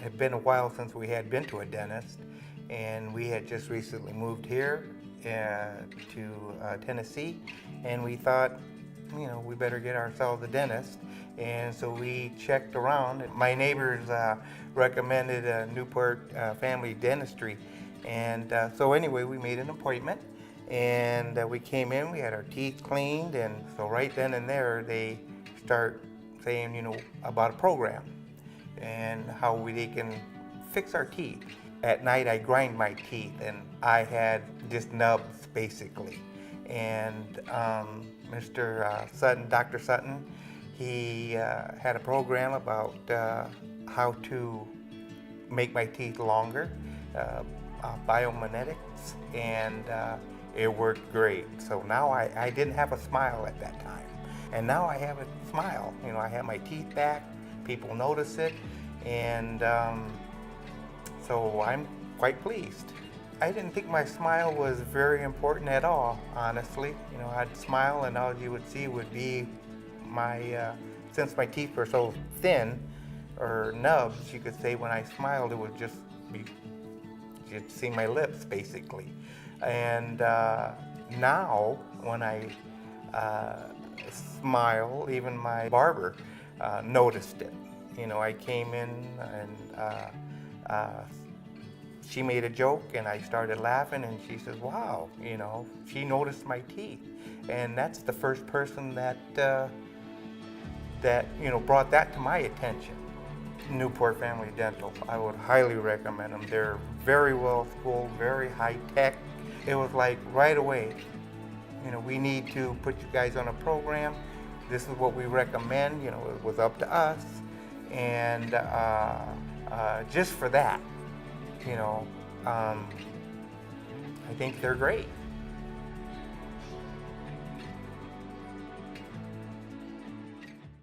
had been a while since we had been to a dentist, and we had just recently moved here to Tennessee, and we thought, we better get ourselves a dentist. And so we checked around. My neighbors recommended Newport Family Dentistry, and so anyway, we made an appointment, and we came in. We had our teeth cleaned, and so right then and there, they start saying, about a program and how they can fix our teeth. At night, I grind my teeth, and I had just nubs, basically. And Mr. Sutton, Dr. Sutton, he had a program about how to make my teeth longer, biomimetics, and it worked great. So now I didn't have a smile at that time, and now I have a smile. I have my teeth back, people notice it, and so I'm quite pleased. I didn't think my smile was very important at all, honestly. I'd smile and all you would see would be my, since my teeth were so thin, or nubs, you could say, when I smiled, it would just be, you'd see my lips, basically. And now, when I smile, even my barber noticed it. I came in and she made a joke, and I started laughing, and she says, wow, she noticed my teeth. And that's the first person that brought that to my attention. Newport Family Dental, I would highly recommend them. They're very well schooled, very high tech. It was like right away, we need to put you guys on a program. This is what we recommend. It was up to us. And just for that, I think they're great.